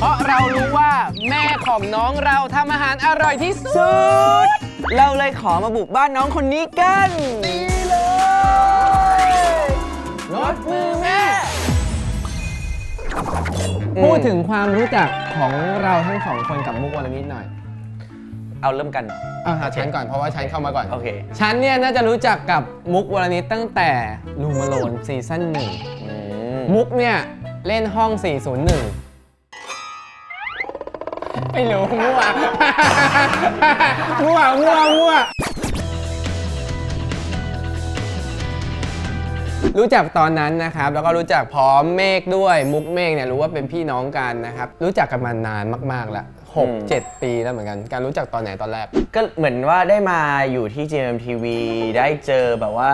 เพราะเรารู้ว่าแม่ของน้องเราทำอาหารอร่อยที่สุดเราเลยขอมาบุกบ้านน้องคนนี้กันดีเลยรถมือแม่พูดถึงความรู้จักของเราทั้งสองคนกับมุกวรณิตหน่อยเอาเริ่มกันฉันก่อนเพราะว่าฉันเข้ามาก่อนโอเคฉันเนี่ยน่าจะรู้จักกับมุกวรณิตตั้งแต่ลูมาโลนซีซั่น1มุกเนี่ยเล่นห้อง 401 ไม่รู้มั่ว รู้จักตอนนั้นนะครับแล้วก็รู้จักพร้อมเมฆด้วยมุกเมฆเนี่ยรู้ว่าเป็นพี่น้องกันนะครับรู้จักกันมานานมากๆแล้ว6-7 ปีแล้วเหมือนกันการรู้จักตอนไหนตอนแรกก็เหมือนว่าได้มาอยู่ที่ GMMTV ได้เจอแบบว่า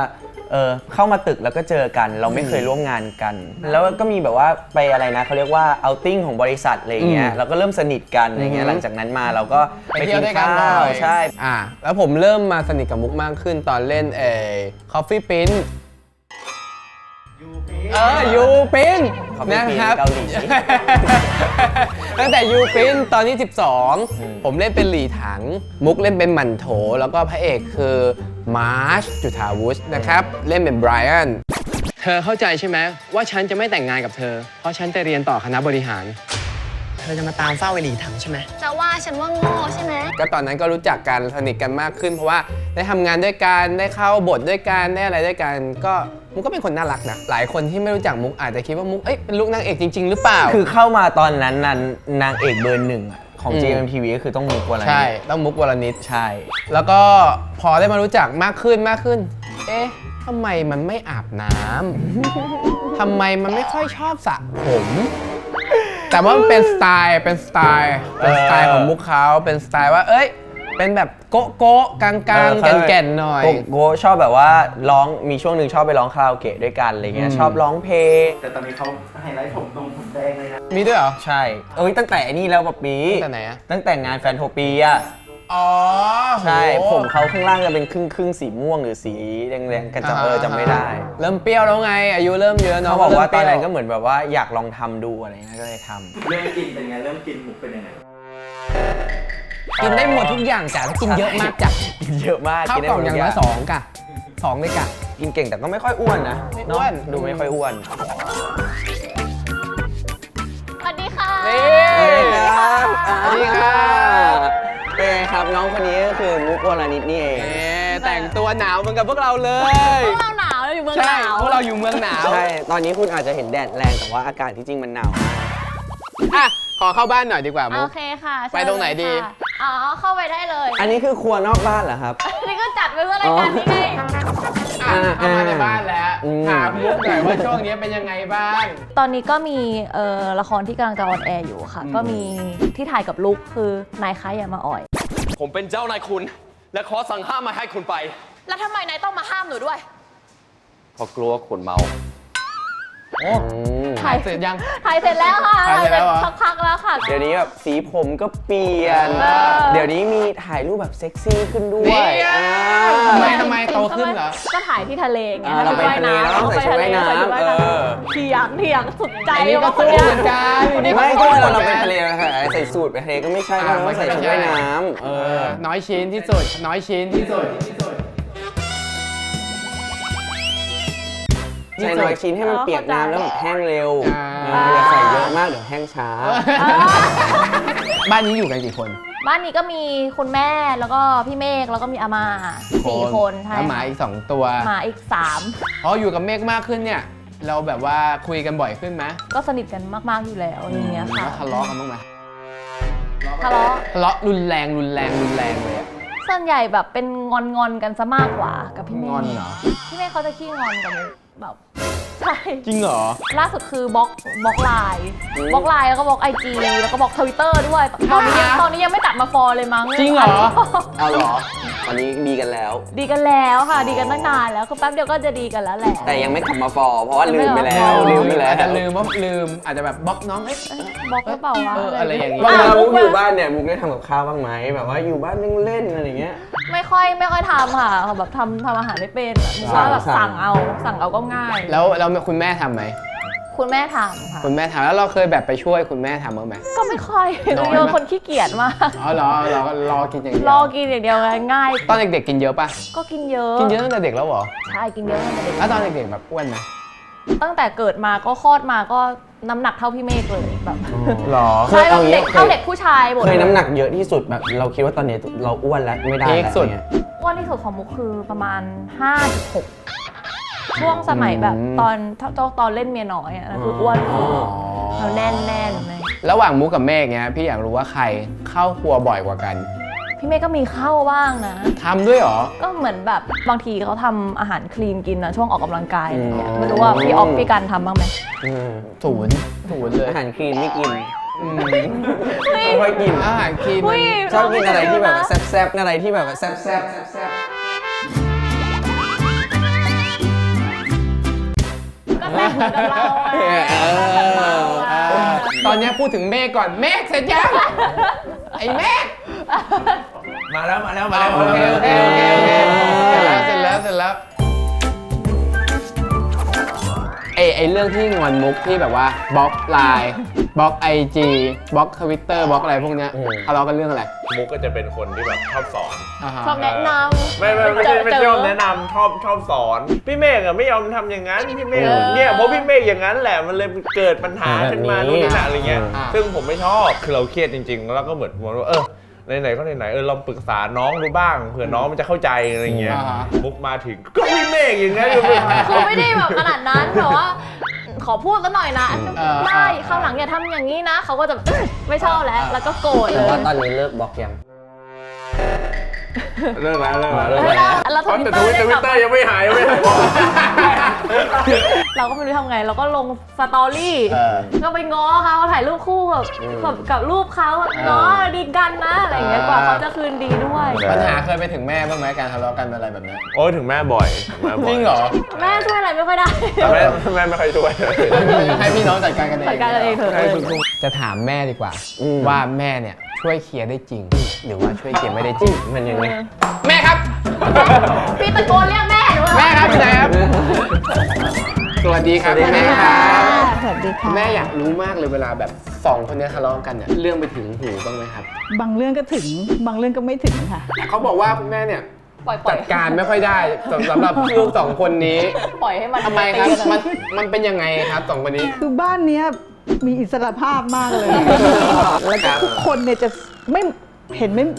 เข้ามาตึกแล้วก็เจอกันเราไม่เคยร่วมงานกันแล้วก็มีแบบว่าไปอะไรนะเขาเรียกว่าเอาติ้งของบริษัทอะไรเงี้ยเราก็เริ่มสนิทกันอะไรเงี้ยหลังจากนั้นมาเราก็ไปกินข้าวใช่แล้วผมเริ่มมาสนิทกับมุกมากขึ้นตอนเล่นCoffee Princeยูปินนะครับตั้งแต่ยูปินตอนที่12ผมเล่นเป็นหลี่ถังมุกเล่นเป็นหมั่นโถแล้วก็พระเอกคือมาร์ชจุฑาวุฒินะครับเล่นเป็นไบรอันเธอเข้าใจใช่ไหมว่าฉันจะไม่แต่งงานกับเธอเพราะฉันจะเรียนต่อคณะบริหารเธอจะมาตามเฝ้าไอ้หลี่ถังใช่ไหมจะว่าฉันว่าโง่ใช่ไหมก็ตอนนั้นก็รู้จักกันสนิทกันมากขึ้นเพราะว่าได้ทำงานด้วยกันได้เข้าบทด้วยกันได้อะไรด้วยกันก็มุกก็เป็นคนน่ารักนะหลายคนที่ไม่รู้จักมุกอาจจะคิดว่ามุกเป็นลูกนางเอกจริงๆหรือเปล่าคือเข้ามาตอนนั้นนางเอกเบอร์หนึ่งของ GMMTV ก็คือต้องมุกวรณิตใช่ต้องมุกวรณิตใช่แล้วก็พอได้มารู้จักมากขึ้นทำไมมันไม่อาบน้ำทำไมมันไม่ค่อยชอบสระผมแต่ว่ามันเป็นสไตล์ของมุกเขาเป็นสไตล์ว่าเป็นแบบโก๊ะกลางแก่นหน่อยโก๊ะชอบแบบว่าร้องมีช่วงหนึ่งชอบไปร้องคาราโอเกะด้วยกันอะไรเงี้ยชอบร้องเพลงแต่ตอนนี้เขาไฮไลท์ผมแดงเลยนะมีด้วยเหรอใช่ตั้งแต่นี่แล้วแบบปีตั้งแต่ไหนอะตั้งแต่งานแฟนโทเปียใช่ ผมเขาข้างล่างจะเป็นครึ่งสีม่วงหรือสีแดงๆกันจำไม่ได้เริ่มเปรี้ยวแล้วไงอายุเริ่มเยอะเนาะเขาบอกว่าตอนนั้นก็เหมือนแบบว่าอยากลองทำดูอะไรเงี้ยก็เลยทำเริ่มกินเป็นไงเริ่มกินหมูเป็นยังไงกินได้หมดทุกอย่างจ้ะกินเยอะมากจ้ะกินเยอะมากข้าวกล่องอย่างละ2 กะ2เลยกะกินเก่งแต่ก็ไม่ค่อยอ้วนนะไม่อ้วนดูไม่ค่อยอ้วนสวัสดีค่ะสวัสดีครับเป็นไงครับน้องคนนี้ก็คือมุกวรณิตนี่เองแต่งตัวหนาวเหมือนกับพวกเราเลยพวกเราหนาวเราอยู่เมืองหนาวพวกเราอยู่เมืองหนาวใช่ตอนนี้คุณอาจจะเห็นแดดแรงแต่ว่าอากาศที่จริงมันหนาวขอเข้าบ้านหน่อยดีกว่ามุกโอเคค่ะไปตรงไหนดีเข้าไปได้เลยอันนี้คือครัวนอกบ้านเหรอครับนี่ก็จัดไว้เพื่อรายการนี้ไงเข้ามาในบ้านแล้วถามมุกหน่อยว่าช่วงนี้เป็นยังไงบ้างตอนนี้ก็มีละครที่กำลังจะออนแอร์อยู่ค่ะก็มีที่ถ่ายกับลุคคือนายคะอย่ามาอ่อยผมเป็นเจ้านายคุณและขอสั่งห้ามไม่ให้คุณไปแล้วทำไมนายต้องมาห้ามหนูด้วยเพราะกลัวคนเมาถ่ายเสร็จยังถ่ายเสร็จแล้วค่ะถ่ายเสร็จแล้วสักพักแล้วค่ะเดี๋ยวนี้แบบสีผมก็เปลี่ยนเดี๋ยวนี้มีถ่ายรูปแบบเซ็กซี่ขึ้นด้วยทำไมโตขึ้นเหรอก็ถ่ายที่ทะเลไงเราไปทะเลแล้วต้องใส่ชุดว่ายน้ำเถียงสุดใจอันนี้ก็สู้เหมือนกันไม่ก็เราไปทะเลใส่สูทไปทะเลก็ไม่ใช่เราต้องใส่ชุดว่ายน้ำน้อยชิ้นที่สุดใส่น้อยชิ้นให้มันเปียกน้ำแล้วแบบแห้งเร็วอย่าใส่เยอะมากเดี๋ยวแห้งช้าบ้านนี้อยู่กันกี่คนบ้านนี้ก็มีคุณแม่แล้วก็พี่เมฆแล้วก็มีอาม่า4 คนใช่หมาอีก2 ตัวหมาอีก3พออยู่กับเมฆมากขึ้นเนี่ยเราแบบว่าคุยกันบ่อยขึ้นไหมก็สนิทกันมากๆอยู่แล้วอย่างเงี้ยค่ะทะเลาะกันบ้างไหมทะเลาะรุนแรงเลยอะส่วนใหญ่แบบเป็นงอนกันซะมากกว่ากับพี่เมฆงอนเหรอพี่เมฆเขาจะขี้งอนกันแบบใช่จริงเหรอล่าสุดคือบล็อกไลน์แล้วก็บล็อก IG แล้วก็บล็อก Twitter ด้วยตอนนี้ยังไม่ตัดมาฟอลเลยมั้งจริงเหรอเอาเหรอตอนนี้ดีกันแล้วค่ะดีกันตั้งนานแล้วคือแป๊บเดียวก็จะดีกันแล้วแหละแต่ยังไม่กลับมาฟอลเพราะว่าลืมไปแล้วอาจจะลืมอาจจะแบบบล็อกน้องบล็อกหรือเปล่าวะอะไรอย่างงี้เวลามุกอยู่บ้านเนี่ยมุกได้ทำกับข้าวบ้างไหมแบบว่าอยู่บ้านเล่นอะไรเงี้ยไม่ค่อยทำค่ะแบบทำอาหารไม่เป็นมุกว่าแบบสั่งเอาก็ง่ายแล้วคุณแม่ทำไหม คุณแม่ทำค่ะ คุณแม่ทำแล้วเราเคยแบบไปช่วยคุณแม่ทำบ้างไหม ก็ไม่ค่อยหนูเป็นคนขี้เกียจมาก อ๋อเหรอเราก็รอกินอย่างเดียว รอกินอย่างเดียวง่าย ตอนเด็กๆกินเยอะปะ ก็กินเยอะ กินเยอะตั้งแต่เด็กแล้วเหรอ ใช่กินเยอะตั้งแต่เด็ก แล้วตอนเด็กๆแบบอ้วนไหม ตั้งแต่เกิดมาก็คลอดมาก็น้ำหนักเท่าพี่เมฆเลยแบบ หรอ ใช่เราเด็กเท่าเด็กผู้ชายหมด เคยน้ำหนักเยอะที่สุดแบบเราคิดว่าตอนนี้เราอ้วนแล้วไม่ได้ พีค แล้ว สุด เนี่ย อ้วนที่สุดของมุกคือประมาณ 5.6 ช่วงสมัยแบบตอนเล่นเมียน้อยอ่ะนั่นคืออ้วนเราแน่นเลย ระหว่างมุกกับเมฆเนี้ยพี่อยากรู้ว่าใครเข้าครัวบ่อยกว่ากัน พี่เมฆก็มีเข้าบ้างนะ ทำด้วยเหรอ ก็เหมือนแบบบางทีเขาทำอาหารคลีนกินนะช่วงออกกำลังกายอะไรเงี้ยไม่รู้ว่าพี่ออฟพี่กันทำบ้างไหม ศูนย์เลย อาหารคลีนไม่กิน อืม ไม่ค่อยกิน อาหารคลีน อุ้ย ชอบกินอะไรที่แบบแซ่บๆอะไรที่แบบแซ่บ ก็แซ่บเหมือนกับเราอะ ตอนเนี้ยพูดถึงเมฆก่อนเมฆเสร็จยังไอ้เมฆ มาแล้ว โอเคเสร็จแล้วไอเรื่องที่งอนมุกที่แบบว่าบล็อกไลน์บล็อก IG บล็อก Twitter บล็อกอะไรพวกเนี้ยทะเลาะกันเรื่องอะไร มุกก็จะเป็นคนที่แบบชอบสอน ชอบแนะนำ ไม่ใช่ชอบแนะนำชอบสอน พี่เมฆอะไม่ยอมทำอย่างนั้นพี่เมฆเนี่ยเพราะพี่เมฆอย่างนั้นแหละมันเลยเกิดปัญหาขึ้นมานู่นนี่นั่นอะไรเงี้ยซึ่งผมไม่ชอบคือเราเครียดจริงๆแล้วก็เหมือนว่าไหนๆก็ไหนๆลองปรึกษาน้องดูบ้างเผื่อน้องมันจะเข้าใจอะไรเงี้ยมุกมาถึงก็พี่เมฆอย่างนั้น คือไม่ได้แบบขนาดนั้นแต่ว่าขอพูดซะหน่อยนะได้คราวหลังอย่าทำอย่างนี้นะเขาก็จะไม่ชอบแล้วก็โกรธ ๆ เล แต่ ย ว่าตอนนี้เลิกบล็อกยัง เลิกแล้ว แล้ว เพราะแต่ทวิตเตอร์ยังไม่หาย เราก็ไม่รู้ทำไงเราก็ลงสตอรี่ก็ไปง้อเขาถ่ายรูปคู่กับรูปเขาง้อดีกันนะอะไรอย่างเงี้ยกว่าเขาจะคืนดีด้วย ปัญหาเคยไปถึงแม่บ้างไหมการทะเลาะกันอะไรแบบนี้ โอ้ถึงแม่บ่อย จริงเหรอ แม่ช่วยอะไรไม่ค่อยได้ แม่ไม่ค่อยช่วย ให้พี่น้องจัดการกันเอง จัดการกันเองเถอะ จะถามแม่ดีกว่า ว่าแม่เนี่ยช่วยเคลียร์ได้จริง หรือว่าช่วยเคลียร์ไม่ได้จริง มันยังไง แม่ครับ พี่ตะโกนเรียกแม่หนู แม่ครับพี่ไหนครับ สวัสดีครับแม่ครับ สวัสดีค่ะ แม่อยากรู้มากเลยเวลาแบบสองคนเนี้ทะเลาะกันเนี่ยเรื่องไปถึงหูบ้างไหมครับ บางเรื่องก็ถึง บางเรื่องก็ไม่ถึงค่ะ เขาบอกว่าคุณแม่เนี่ย ปล่อย จัดการไม่ค่อยได้สำหรับลูกสองคนนี้ ปล่อยให้มัน ทำไมครับ ตีกัน มันเป็นยังไงครับสองคนนี้ คือบ้านเนี้ยมีอิสรภาพมากเลย แล้วก็ทุกคนเนี่ยจะไ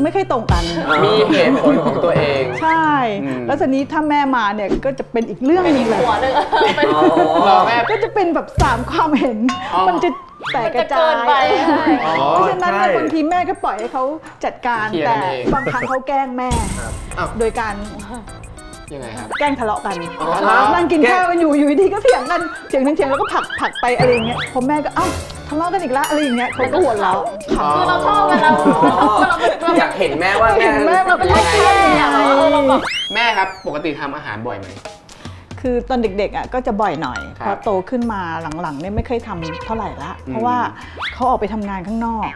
ม่ค่อยตรงกัน มีเหตุผลของตัวเอง ใช่ แล้วทีนี้ถ้าแม่มาเนี่ยก็จะเป็นอีกเรื่องหนึงเลย หัวหนึ่งเป็น รอแม่ ก็จะเป็นแบบ3ความเห็น มันจะแตกกระจา มันจะเกิ ย นไป เพราะฉะนั้นเนี่ยบางทีแม่ก็ปล่อยให้เขาจัดการ เคลียร์ แต่ กันเอง บางครั้งเขาแกล้งแม่ อ้าว โดยการ ยังไงครับ แกล้งทะเลาะกัน อ๋อ นั่งกินข้าวกันอยู่ดีก็เถียงกันเถียงแล้วก็ผลักไปอะไรอย่างเงี้ยพอแม่ก็เอ้าทะเลาะกันอีกแล้วอะไรอย่างเงี้ยเขาก็หัวเราะขำ คือเราชอบกันเรา อยากเห็นแม่ว่าแม่ เห็นแม่เราเป็นลูกแม่อะ แม่ครับปกติทำอาหารบ่อยไหม คือตอนเด็กๆอ่ะก็จะบ่อยหน่อย ครับ พอโตขึ้นมาหลังๆเนี่ยไม่เคยทำเท่าไหร่ละเพราะว่าเขาออกไปทำงานข้างนอก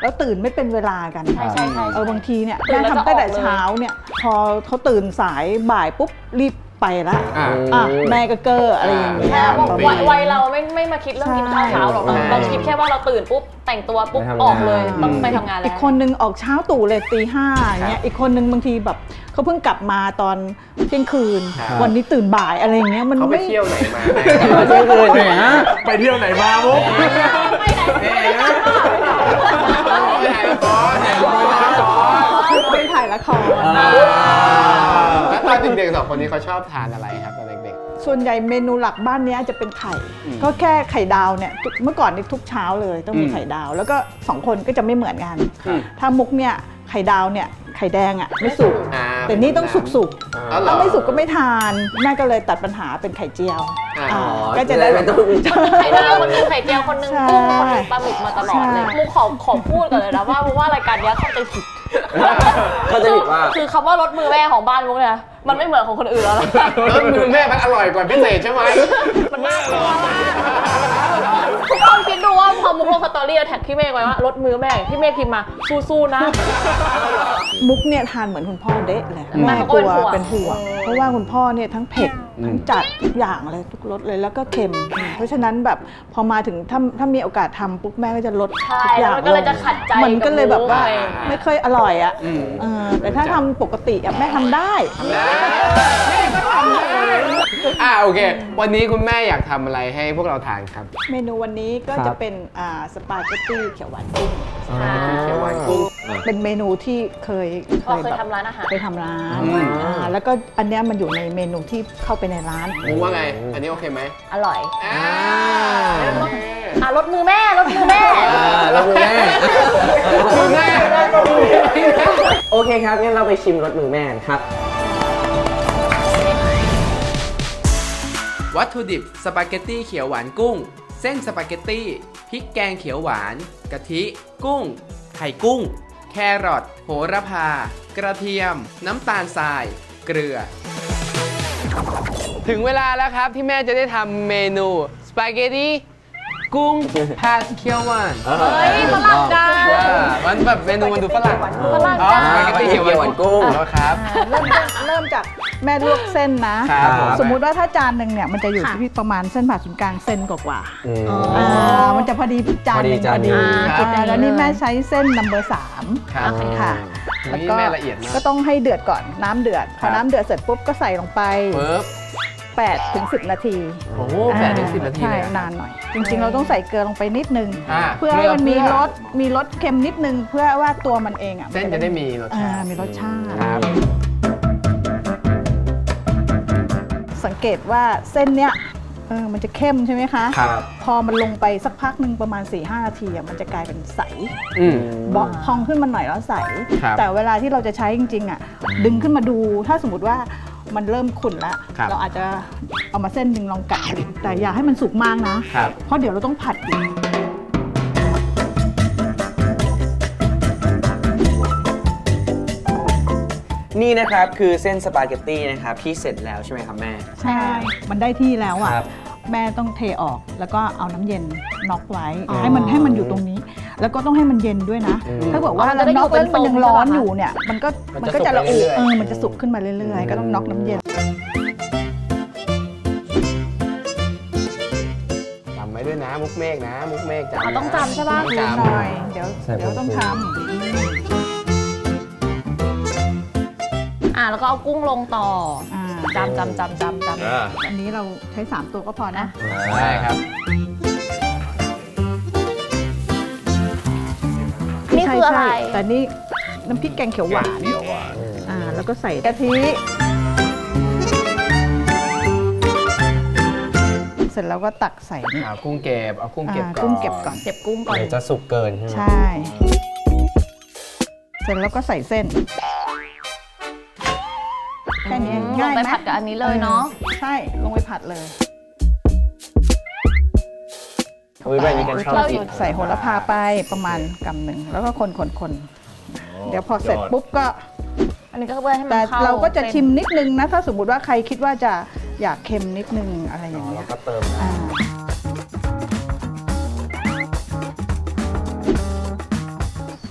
แล้วตื่นไม่เป็นเวลากัน ใช่ บางทีเนี่ย ตื่ แม่ นแล้ว ทำตั้งแต่ จะออกเลย เช้าเนี่ยพอเขาตื่นสายบ่ายปุ๊บรีบไปละ อ่า แม่ก็เกออะไรอย่างเงี้ยประมาณ วัยเราไม่มาคิดเรื่องกินข้าวเช้าหรอกเราคิดแค่ว่าเราตื่นปุ๊บแต่งตัวปุ๊บออกเลยต้องไปทำงานแล้ว อีกคนนึงออกเช้าตู่เลยตี 5อย่างเงี้ยอีกคนนึงบางทีแบบเขาเพิ่งกลับมาตอนเที่ยงคืน วันนี้ตื่นบ่ายอะไรอย่างเงี้ยมัน เขาไป ไม่ เที่ยวไหนมา เที่ยงคืนเนี่ยฮะ ไปเที่ยวไหนมามุก ไปถ่ายละคร แล้วตอนเด็กๆสองคนนี้เขาชอบทานอะไรครับตอนเด็ก ส่วนใหญ่เมนูหลักบ้านเนี้ยจะเป็นไข่ ก็แค่ไข่ดาวเนี่ยเมื่อก่อนนี่ทุกเช้าเลยต้องมีไข่ดาว แล้วก็2คนก็จะไม่เหมือนกัน ถ้ามุกเนี่ยไข่ดาวเนี่ยไข่แดงอ่ะไม่สุก แต่นี่ต้องสุก อ๋อเหรอ ถ้าไม่สุกก็ไม่ทานแม่ก็เลยตัดปัญหาเป็นไข่เจียว อ๋อ ก็จะได้ ไม่ต้อง ไข่ดาวคนนึงไข่เจียวคนนึงกุ้งคนนึงปลาหมึกมาตลอดเลยมุกขอพูดก่อนเลยนะว่าเพราะว่ารายการเนี้ยเข้าใจผิด เขาจะผิดว่า คือคำว่ารสมือแม่ของบ้านมุกเนี่ยมันไม่เหมือนของคนอื่นแล้วนะ แล้วมือแม่มันอร่อยกว่าพิเศษใช่ไหม มันน่ากลัวมาก ทุกคนคิดดูว่าพอมุกลงสตอรี่แล้วแท็กพี่เมฆไว้ว่ารถมือแม่พี่เมฆพิมพ์มาสู้ๆนะ มุกเนี่ยทานเหมือนคุณพ่อเดะเลย แม่ แม่ เขา ก ก็ ลัว เป็ เป็น นห่ ห่ว ว ง ง เพราะว่าคุณพ่อเนี่ยทั้งเผ็ดทั้งจัดทุกอย่างเลยทุกรสเลยแล้วก็เค็ม เพราะฉะนั้นแบบพอมาถึงถ้ามีโอกาสทำปุ๊บแม่ก็จะลด ใช่ ทุกอย่าง แล้วมันก็เลยจะขัดใจ มันก็เลยแบบว่า กับมุกอะไร ไม่เคยอร่อยอ่ะแต่ถ้าทำปกติอะแม่ทำได้ โอเค วันนี้คุณแม่อยากทำอะไรให้พวกเราทานครับ เมนูวันนี้ก็จะเป็นสปาเกตตี้เขียวหวานกุ้ง เขียวหวานกุ้ง เป็นเมนูที่เคย พ่อเคย แบบ ทำร้านอาหาร เคยทำร้าน อืม แล้วก็อันเนี้ยมันอยู่ในเมนูที่เข้าไปในร้าน มุกว่าไง อันนี้โอเคไหม อร่อย โอเค รถมือแม่รถมือแม่ แล้วมือแม่ มือแม่ โอเคครับงั้นเราไปชิมรสมือแม่นะครับ วัตถุดิบสปาเกตตี้เขียวหวานกุ้ง เส้นสปาเกตตี้พริกแกงเขียวหวาน กะทิ กุ้ง ไข่กุ้ง แครอทโหระพา กระเทียม น้ำตาลทราย เกลือ ถึงเวลาแล้วครับที่แม่จะได้ทำเมนูสปาเกตตี้กุ้งผัดเขียวหวาน เฮ้ยฝรั่งจ้า มันแบบเมนูมันดูฝรั่ง ฝรั่ง อ๋อ จ้า สปาเกตตี้เขียวหวานกุ้งครับ เริ่มจากแม่ลวกเส้นนะ ครับผม สมมุติว่าถ้าจานหนึ่งเนี่ยมันจะอยู่ที่ประมาณเส้นผ่าศูนย์กลางเส้นกว่ามันจะพอดีจานหนึ่ง พอดีจานหนึ่ง แล้วนี่แม่ใช้เส้นนัมเบอร์ ครับ ค่ะ แล้วก็แม่ละเอียดมาก ก็ต้องให้เดือดก่อนน้ำเดือด พอน้ำเดือดเสร็จปุ๊บก็ใส่ลงไป ปึ๊บ 8 ถึง 10 นาที โอ้โห8 ถึง 10 นาที ใช่ เลยอะ นานหน่อย จริงๆ เราต้องใส่เกลือลงไปนิดนึง เพื่อ เกลื ให้ อ มันมี เพื่อ รสเค็มนิดนึง เพื่อว่าตัวมันเองอ่ะ เส้นจะได้มีรสชาติ มีรสชาติ ครับ สังเกตว่าเส้นเนี้ยมันจะเข้มใช่ไหมคะ ครับ พอมันลงไปสักพักหนึ่งประมาณ 4-5 นาทีอะมันจะกลายเป็นใส อืม เบาะพองขึ้นมาหน่อยแล้วใส ครับ แต่เวลาที่เราจะใช้จริงๆอ่ะดึงขึ้นมาดูถ้าสมมติว่ามันเริ่มขุ่นแล้ว ครับ เราอาจจะเอามาเส้นหนึ่งลองกัดดูแต่อย่าให้มันสุกมากนะ ครับ เพราะเดี๋ยวเราต้องผัดอีก นี่นะครับคือเส้นสปาเกตตี้นะครับที่เสร็จแล้วใช่ไหมครับแม่ ใช่ มันได้ที่แล้วอ่ะ ครับ แม่ต้องเทออกแล้วก็เอาน้ำเย็นน็อกไว้ให้มันอยู่ตรงนี้ แล้วก็ต้องให้มันเย็นด้วยนะ ถ้าบอกว่า มันจะได้ น็อก อยู่เป็น มันยัง ทรง ร้อน ใช่ปะ อยู่เนี่ยมันก็จะระอุมันจะสุกขึ้นมาเรื่อยๆ ก็ต้องน็อกน้ำเย็น จำไว้ด้วยนะ มุกเมฆนะ มุกเมฆจำนะ ต้องจำใช่ปะ ต้อง ดู จำ หน่อยเดี๋ยวต้องท แล้วก็เอากุ้งลงต่อ ำ จำ อันนี้เราใช้ 3 ตัวก็พอนะ ใช่ครับ นี่คืออะไร ใช่แต่นี่น้ำพริกแกงเขียวหวานแล้วก็ใส่กะทิ เสร็จแล้วก็ตักใส่นี่ เอากุ้งเก็บ เอากุ้งเก็บก่อน กุ้งเก็บก่อน เก็บกุ้งก่อน เดี๋ยวจะสุกเกินใช่ไหม ใช่ เสร็จแล้วก็ใส่เส้น แค่นี้ ล ง่าง ย ไป ไหม ผัดกับอันนี้เลยเนาะ ใช่ ลงไปผัดเลย อุ้ยแบบนี้กันชอบ เรา กิน ใส่โหระพาไปประมาณกำหนึ่งแล้วก็คนๆเดี๋ยวพอเสร็จปุ๊บก็ อันนี้ก็เพื่อให้มัน แต่ เข้า เราก็จะชิมนิดนึงนะ ถ้าสมมติว่าใครคิดว่าจะอยากเค็มนิดนึงอะไรอย่างเงี้ย ก็เติม อ่า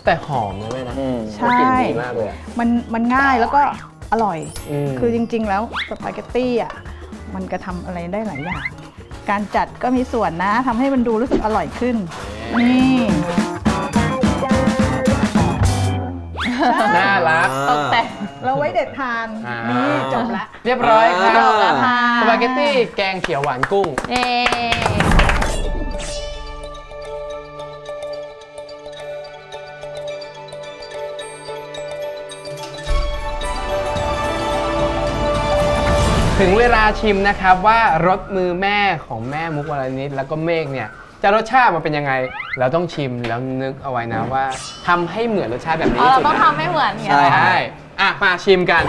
แต่หอมนะแม่นะ ใช่ กลิ่นดีมากเลยอะ มันง่ายแล้วก็อร่อย อืม คือจริงๆแล้วสปาเกตตี้อ่ะมันก็ทำอะไรได้หลายอย่าง การจัดก็มีส่วนนะทำให้มันดูรู้สึกอร่อยขึ้น นี่ น่ารัก ตกแต่ง เราไว้เด็ดทาน อ่านี่ นี่จบละ เรียบร้อยครับ จบแล้วค่ะ สปาเกตตี้แกงเขียวหวานกุ้ง เย้ ถึงเวลาชิมนะครับว่ารสมือแม่ของแม่มุกวรณิตแล้วก็เมฆเนี่ยจะรสชาติมันเป็นยังไง เราต้องชิมแล้วนึกเอาไว้นะว่าทำให้เหมือนรสชาติแบบนี้ เรา สุด ต้อง นะ ทำให้เหมือนเนี่ย ใช่ ใช่อ่ะมาชิมกัน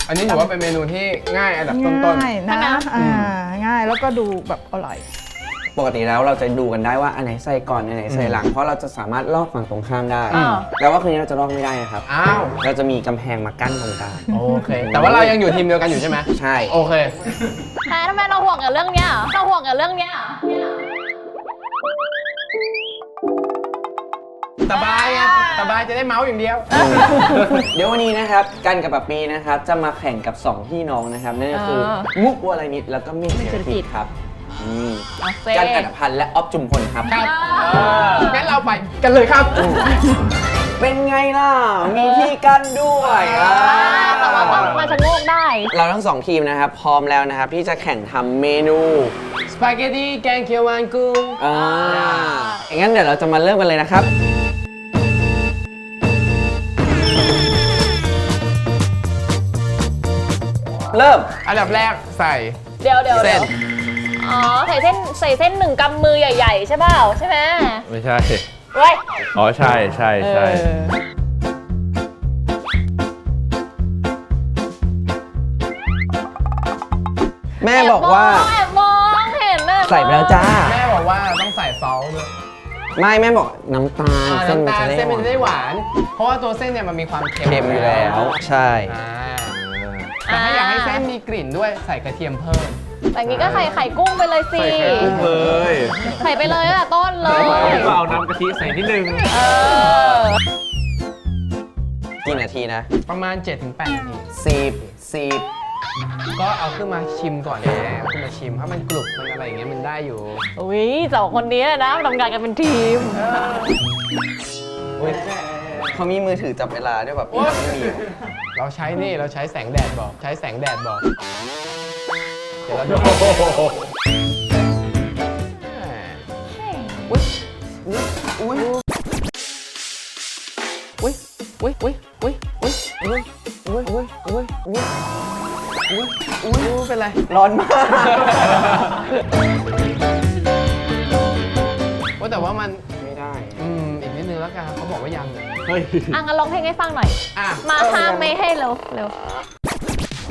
อันนี้ถือว่าเป็นเมนูที่ง่ายอันดับต้น ง่ายนะง่ายแล้วก็ดูแบบอร่อย ปกติแล้วเราจะดูกันได้ว่าอันไหนใส่ก่อนอันไหนใส่หลัง เพราะเราจะสามารถลอกฝั่งตรงข้ามได้ แต่ว่าคืนนี้เราจะลอกไม่ได้นะครับ อ้าว เราจะมีกำแพงมากั้นตรงกลาง โอเค แต่ว่าเรายังอยู่ทีมเดียวกันอยู่ใช่ไหม ใช่ โอเค แต่ทำไมเราห่วงกับเรื่องเนี้ยเหรอเราห่วงกับเรื่องเนี้ยเหรอ สบายไงสบายจะได้เมาส์อย่างเดียว เดี๋ยววันนี้นะครับกันกับปับปีนะครับจะมาแข่งกับ2พี่น้องนะครับนั่นก็คือมุกวรณิตแล้วก็เมฆเศรษฐกิจครับกันอัตพันธ์และอ๊อฟจุมพลครับ ครับงั้นเราไปกันเลยครับ เป็นไงล่ะ มีที่กั้นด้วยอ่ะ แต่ว่าต้องมาชะโงกได้ เราทั้ง2ทีมนะครับพร้อมแล้วนะครับที่จะแข่งทำเมนู สปาเกตตี้แกงเขียวหวานกุ้ง งั้นเดี๋ยวเราจะมาเริ่มกันเลยนะครับ เริ่ม อันดับแรกใส่ เดี๋ยว เส้น อ๋อใส่เส้นหนึ่งกำมือใหญ่ๆใช่เปล่าใช่ไหม ไม่ใช่ เว้ย อ๋อใช่ใช่ใช่ แม่บอกว่า แอบมองเห็นเลย ใส่ไปแล้วจ้า แม่บอกว่าต้องใส่ซอสด้วย ไม่แม่บอกน้ำตาล เส้นมัน น้ำตา จะ ล ได้ เส้นมันจะได้ ห ห วาน วาน เพราะว่าตัวเส้นเนี่ยมันมีความเค็ม เค็มอยู่แล้ว ใช่ แต่ถ้าอยากให้เส้นมีกลิ่นด้วยใส่กระเทียมเพิ่ม แต่งี้ก็ใส่ไข่กุ้งไปเลยสิ ใส่ไข่กุ้งเลย ใส่ไปเลยอะต้นเลย ก็เอาน้ำกะทิใส่นิดนึง เออ กี่นาทีนะ ประมาณ 7-8 นาที 10 ก็เอาขึ้นมาชิมก่อนเลยเอาขึ้นมาชิมถ้ามันกรุบมันอะไรอย่างเงี้ยมันได้อยู่ อุ้ยสองคนนี้นะทำงานกันเป็นทีม เขามีมือถือจับเวลาด้วยแบบพี่น้องไม่มีหรอ เราใช้นี่เราใช้แสงแดดบอกใช้แสงแดดบอกเดี๋ยวเราดูอุ้ยอุ้ยอุ้ยอุ้ยอุ้ยอุ้ยอุ้ยอุ้ยอุ้ยอุ้ยอุ้ยอุ้ยอุ้ยอุ้ยเป็นไร ร้อนมาก ว่าแต่ว่ามัน ไม่ได้ อีกนิดนึงแล้วกันเขาบอกว่ายัง เฮ้ย อ่ะงั้นร้องเพลงให้ฟังหน่อย อ่ะ มาห้ามไม่ให้เร็ว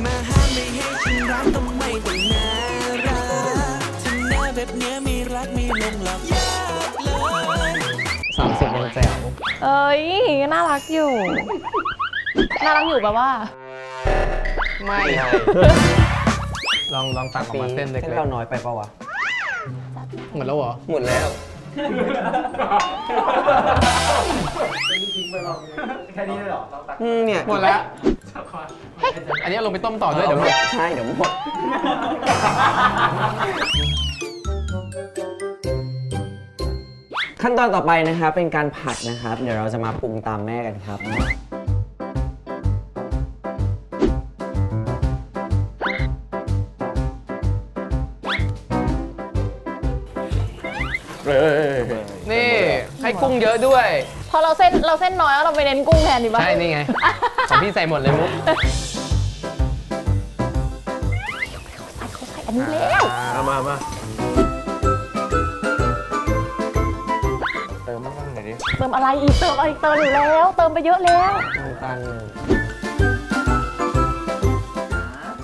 มาห้ามไม่ให้ฉันรักต้องไม่ต้องน่ารักทำหน้าแบบเนี้ยมีรักมีลงหลอกยากเลย 30ยังแจ๋ว เอ้ยน่ารักอยู่ น่ารักอยู่แบบว่า ไม่ ลองตักออกมาเส้นเล็ก เส้นเราน้อยไปปะวะ ๆหมดแล้วเหรอ หมดแล้ว เนี่ย หมดแล้ว อันนี้เอาลงไปต้มต่อด้วยเดี๋ยวหมด ใช่เดี๋ยวหมด ขั้นตอนต่อไปนะครับเป็นการผัดนะครับ เดี๋ยวเราจะมาปรุงตามแม่กันครับ นี่ให้กุ้งเยอะด้วย พอเราเส้นน้อยแล้วเราไปเน้นกุ้งแทนดีป่ะ ใช่นี่ไง ของพี่ใส่หมดเลยมุก อันนี้แล้ว มา เติมมันหน่อยดิ เติมอะไรอีกเติมอะไรเติมอยู่แล้ว เติมไปเยอะแล้ว น้ำตาล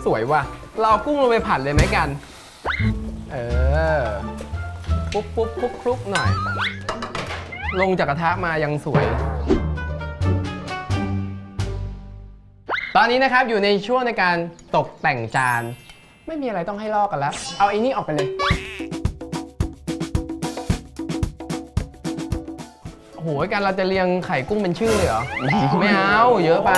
สวยว่ะ เราเอากุ้งลงไปผัดเลยไหมกัน ปุ๊บปุ๊บคลุกคลุกหน่อย ลงจากกระทะมายังสวย ตอนนี้นะครับอยู่ในช่วงในการตกแต่งจาน ไม่มีอะไรต้องให้ลอกกันแล้ว เอาไอ้นี่ออกไปเลย โอ้โหกันเราจะเรียงไข่กุ้งเป็นชื่อเลยเหรอ ไม่เอา เยอะไป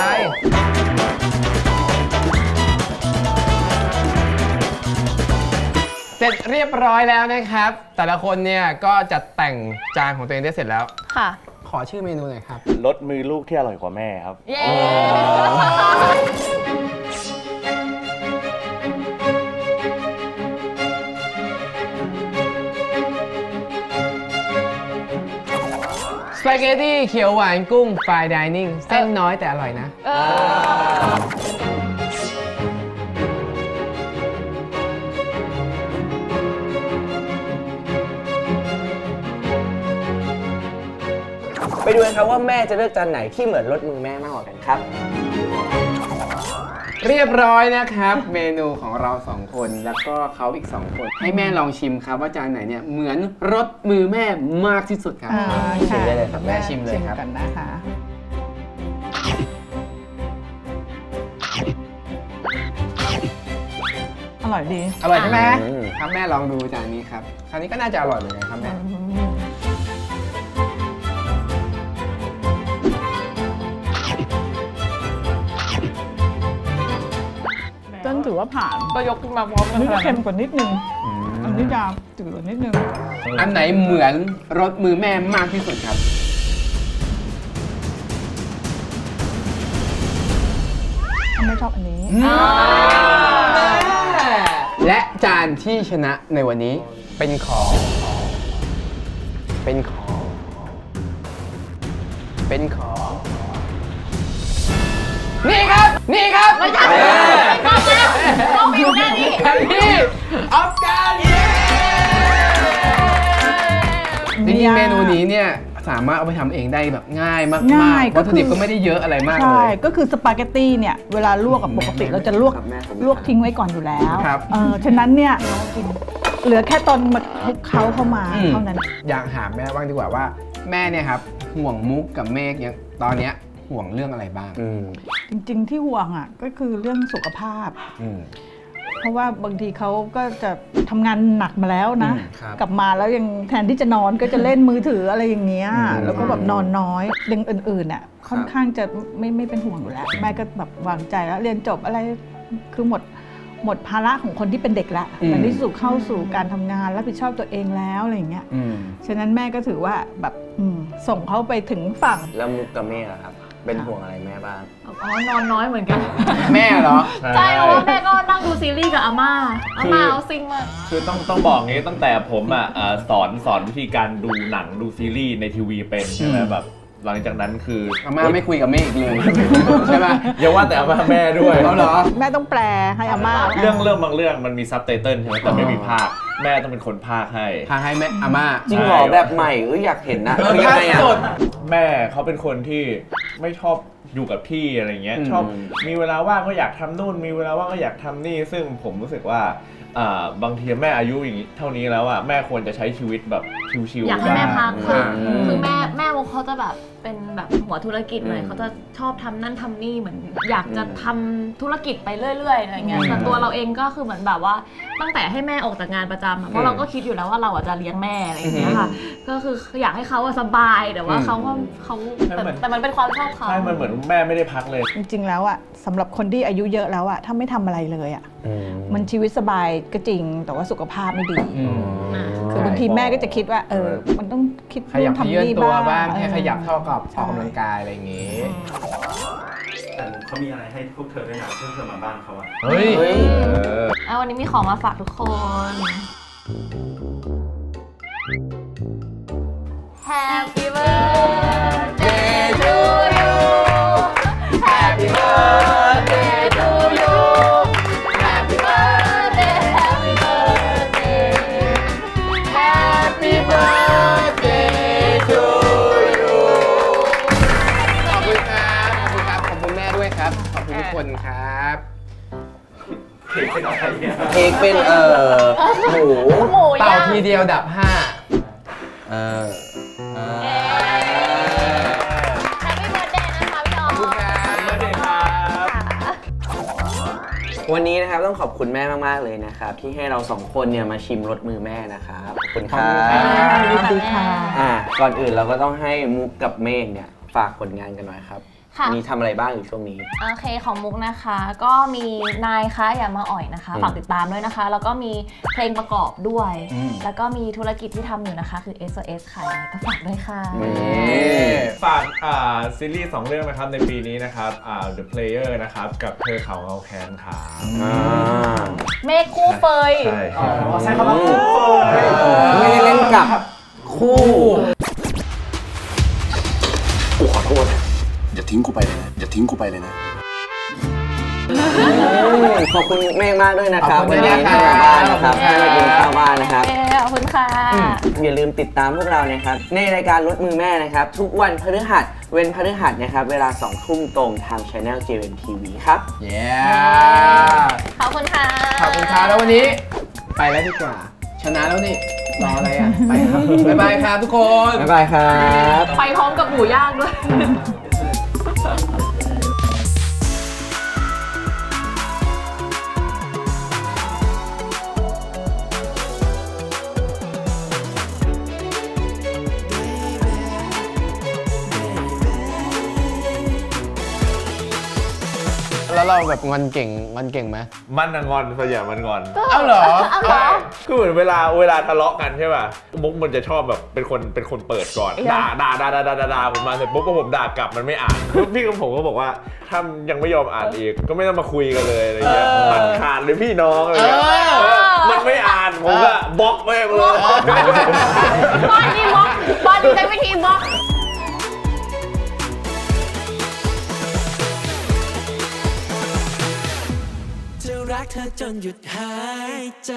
เสร็จเรียบร้อยแล้วนะครับ แต่ละคนเนี่ยก็จะแต่งจานของตัวเองได้เสร็จแล้ว ค่ะ ขอชื่อเมนูหน่อยครับ รสมือลูกที่อร่อยกว่าแม่ครับ เย้ สปาเกตตี้เขียวหวานกุ้งไฟน์ไดนิ่งเส้นน้อยแต่อร่อยนะ เออ ไปดูกันครับว่าแม่จะเลือกจานไหนที่เหมือนรสมือแม่มากกว่ากันครับ เรียบร้อยนะครับ เมนูของเรา2คนแล้วก็เขาอีก2คนให้แม่ลองชิมครับว่าจานไหนเนี่ยเหมือนรสมือแม่มากที่สุดครับ ชิมได้เลยครับ แม่ชิมเลยครับ กันนะคะ อร่อยดี อร่อยใช่ไหม อืม ครับแม่ลองดูจานนี้ครับคราวนี้ก็น่าจะอร่อยเหมือนกันครับแม่ ต้นถือว่าผ่าน ก็ยกขึ้นมาพร้อม อั กัน น นี้ ข จะ นาด เค็ นั้ ม น กว่านิดนึง อันนี้จะจืดกว่านิดนึง อันไหนเหมือนรสมือแม่มากที่สุดครับ ไม่ชอบอันนี้ และจานที่ชนะในวันนี้เป็นของ นี่ครับ นี่ครับ ไม่ใช่ต้องไปอยู่แน่นี่ นี่ออฟกันจริงๆเมนูนี้เนี่ยสามารถเอาไปทำเองได้แบบง่ายมาก ง่าย ๆวัตถุดิบก็ไม่ได้เยอะอะไรมากเล ใช่ ย ก็คือสปาเกตตี้เนี่ย เวลาลวกกับปกติเราจะลวก ครับแม่ผม ลวกทิ้งไว้ก่อนอยู่แล้ว ครับ ฉะนั้นเนี่ยเหลือแค่ตอนมาคลุกเคล้าเข้ามาเท่านั้น อยากถามแม่บ้างดีกว่าว่าแม่เนี่ยครับห่วงมุกกับเมฆเนี่ยตอนเนี้ยห่วงเรื่องอะไรบ้าง จริงๆที่ห่วงอ่ะก็คือเรื่องสุขภาพ อืม เพราะว่าบางทีเขาก็จะทำงานหนักมาแล้วนะ ครับ กลับมาแล้วยังแทนที่จะนอนก็จะเล่นมือถืออะไรอย่างเงี้ย แล้วก็แบบนอนน้อยเรื่องอื่นๆน่ะค่อนข้างจะไม่เป็นห่วงอยู่แล้ว แม่ก็แบบวางใจแล้วเรียนจบอะไรคือหมดภาระของคนที่เป็นเด็กละแต่ที่สุดเข้าสู่การทำงานรับผิดชอบตัวเองแล้วอะไรอย่างเงี้ย อืม ฉะนั้นแม่ก็ถือว่าแบบส่งเขาไปถึงฝั่ง แล้วมุกกับเมฆอะครับ เป็นห่วงอะไรแม่บ้าง อ๋อนอนน้อยเหมือนกัน แม่เหรอ ใช่เพราะว่าแม่ก็นั่งดูซีรีส์กับอาม่าเอาซิงมาก คือต้องบอกงี้ตั้งแต่ผมสอนวิธีการดูหนังดูซีรีส์ในทีวีเป็นใช่ไหมแบบหลังจากนั้นคือ อาม่าไม่คุยกับเมฆอีกเลย ใช่ไหม อย่าว่าแต่อาม่าแม่ด้วย เขาเหรอ แม่ต้องแปลให้อาม่า เรื่องบางเรื่องมันมีซับไตเติลใช่ไหมแต่ไม่มีภาคแม่ต้องเป็นคนภาคให้ พาให้แม่อาม่า จริงเหรอแบบใหม่อยากเห็นนะคือยังไงอะ แม่เขาเป็นคนที่ไม่ชอบอยู่กับที่อะไรเงี้ยชอบมีเวลาว่างก็อยากทำนู่นมีเวลาว่างก็อยากทำนี่ซึ่งผมรู้สึกว่าบางทีแม่อายุอย่างนี้เท่านี้แล้วอ่ะแม่ควรจะใช้ชีวิตแบบชิวๆ อยากให้แม่พัก บ้าง คือแม่วงเขาจะแบบเป็นแบบหัวธุรกิจเลยเขาจะชอบทำนั่นทำนี่เหมือนอยากจะทำธุรกิจไปเรื่อยๆอะไรเงี้ยแต่ตัวเราเองก็คือเหมือนแบบว่าตั้งแต่ให้แม่ออกจากงานประจำอะเพราะเราก็คิดอยู่แล้วว่าเราจะเลี้ยงแม่อะไรอย่างเงี้ยค่ะก็คืออยากให้เขาสบายแต่ว่าเขาแต่มันเป็นความชอบเขา ใช่มันเหมือนแม่ไม่ได้พักเลย จริงๆแล้วอะสำหรับคนที่อายุเยอะแล้วอะถ้าไม่ทำอะไรเลยอะมันชีวิตสบายก็จริงแต่ว่าสุขภาพไม่ดี คือบางทีแม่ก็จะคิดว่ามันต้องคิด ขยับ ทำ เยื่อน นี่ ตัวบ้าง เออ แค่ขยับเท่ากับออกกำลังกายอะไรอย่างงี้ แต่เขามีอะไรให้พวกเธอด้วยนะเพื่อเธอมาบ้านเขาอะ เฮ้ย วันนี้มีของมาฝากทุกคน Happy birthday to you Happy birthday to you Happy birthday Happy birthday Happy birthday to you ขอบคุณครับ ขอบคุณครับ ขอบคุณแม่ด้วยครับ ขอบคุณทุกคนครับ เค้กเป็นอะไรเนี่ย เค้กเป็นหมู หมู เป่า ย่าง ทีเดียวดับ 5 Happy birthday นะคะพี่ออ ขอบคุณครับ วันนี้นะครับต้องขอบคุณแม่มากๆเลยนะครับ ที่ให้เราสองคนเนี่ยมาชิมรสมือแม่นะครับขอบคุณครับ ยินดีค่ะ ก่อนอื่นเราก็ต้องให้มุกกับเมฆเนี่ยฝากผลงานกันหน่อยครับ ค่ะ วันนี้ทำอะไรบ้างอยู่ช่วงนี้ โอเคของมุกนะคะ ก็มีนายคะอย่ามาอ่อยนะคะฝากติดตามด้วยนะคะ แล้วก็มีเพลงประกอบด้วย แล้วก็มีธุรกิจที่ทำอยู่นะคะคือ SOS ค่ะยังไงก็ฝากด้วยค่ะ ฝากซีรีส์2เรื่องนะครับในปีนี้นะครับThe Player นะครับกับเธอเขาเงาแค้นครับ เมฆคู่เฟย ใช่ ใช้คำว่าคู่เฟย ไม่ได้เล่นกับคู่ กูขอโทษ อย่าทิ้งกูไปเลยนะ อย่าทิ้งกูไปเลยนะ ขอบคุณเมฆมากด้วยนะครับ ขอบคุ วั ณ นนี้ นะ ที่ ครับ มาบ้านนะครับให้มากินข้าวบ้านนะครับ ขอบคุณค่ะ อย่าลืมติดตามพวกเรานะครับ ในรายการรถมือแม่นะครับ ทุกวันพฤหัสเว้นพฤหัสนะครับ เวลา 2 ทุ่มตรงทาง Channel JMTV ครับ เย้ ขอบคุณค่ะ ขอบคุณครับแล้ววันนี้ไปแล้วดีกว่า ชนะแล้วนี่ รออะไรอ่ะ ไปครับ บ๊ายบายครับทุกคน บ๊ายบายครับ ไปพร้อมกับหมูย่างด้วย แล้วเราแบบงอนเก่งไหม มันน่ะงอนส่วนใหญ่มันงอน เอ้าเหรอ ใช่คือเหมือนเวลาทะเลาะกันใช่ป่ะมุกมันจะชอบแบบเป็นคนเปิดก่อนด่าผมมาเสร็จปุ๊บก็ผมด่ากลับมันไม่อ่านพี่กับผมก็บอกว่าถ้ายังไม่ยอมอ่านอีกก็ไม่ต้องมาคุยกันเลยอะไรเงี้ยตัดขาดเลยพี่น้องอะไรเงี้ยมันไม่อ่านผมก็บล็อกแม่งเลย บ้านนี้บล็อกบ้านนี้ใช้วิธีบล็อก จะรักเธอจนหยุดหายใจ